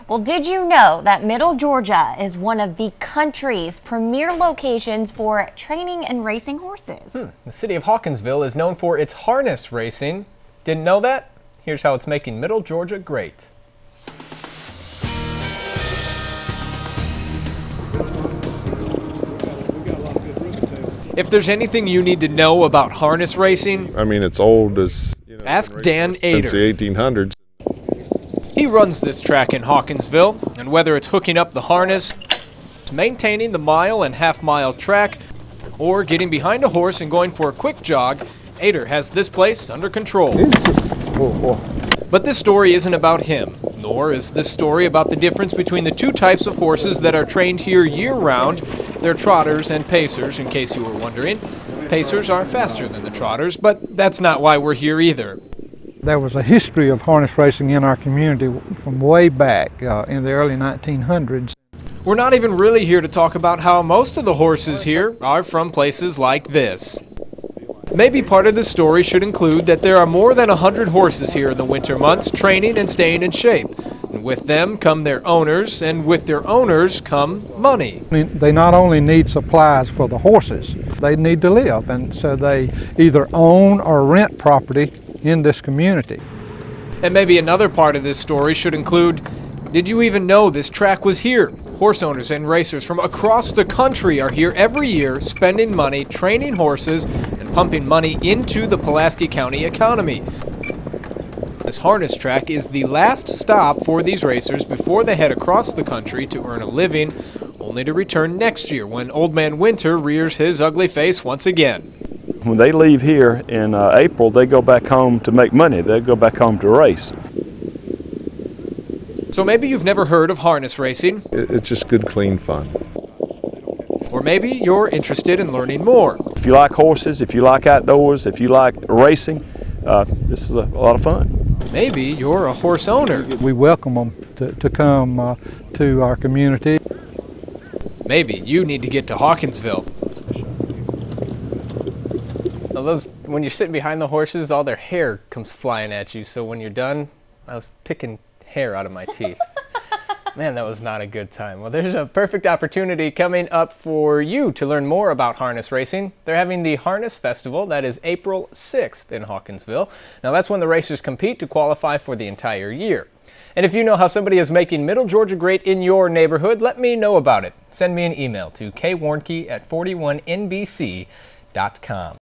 Well, did you know that Middle Georgia is one of the country's premier locations for training and racing horses? The city of Hawkinsville is known for its harness racing. Didn't know that? Here's how it's making Middle Georgia great. If there's anything you need to know about harness racing, I mean, it's old as, ask Dan Ater. Since the 1800s. He runs this track in Hawkinsville, and whether it's hooking up the harness, maintaining the mile and half-mile track, or getting behind a horse and going for a quick jog, Ater has this place under control. But this story isn't about him, nor is this story about the difference between the two types of horses that are trained here year-round. They're trotters and pacers, in case you were wondering. Pacers are faster than the trotters, but that's not why we're here either. There was a history of harness racing in our community from way back in the early 1900s. We're not even really here to talk about how most of the horses here are from places like this. Maybe part of the story should include that there are more than 100 horses here in the winter months training and staying in shape. And with them come their owners, and with their owners come money. I mean, they not only need supplies for the horses, they need to live, and so they either own or rent property in this community. And maybe another part of this story should include, did you even know this track was here? Horse owners and racers from across the country are here every year spending money, training horses, and pumping money into the Pulaski County economy. This harness track is the last stop for these racers before they head across the country to earn a living, only to return next year when Old Man Winter rears his ugly face once again. When they leave here in April, they go back home to make money. They go back home to race. So maybe you've never heard of harness racing. It's just good, clean fun. Or maybe you're interested in learning more. If you like horses, if you like outdoors, if you like racing, this is a lot of fun. Maybe you're a horse owner. We welcome them to come to our community. Maybe you need to get to Hawkinsville. Now when you're sitting behind the horses, all their hair comes flying at you. So when you're done, I was picking hair out of my teeth. Man, that was not a good time. Well, there's a perfect opportunity coming up for you to learn more about harness racing. They're having the Harness Festival. That is April 6th in Hawkinsville. Now, that's when the racers compete to qualify for the entire year. And if you know how somebody is making Middle Georgia great in your neighborhood, let me know about it. Send me an email to kwarnke@41nbc.com.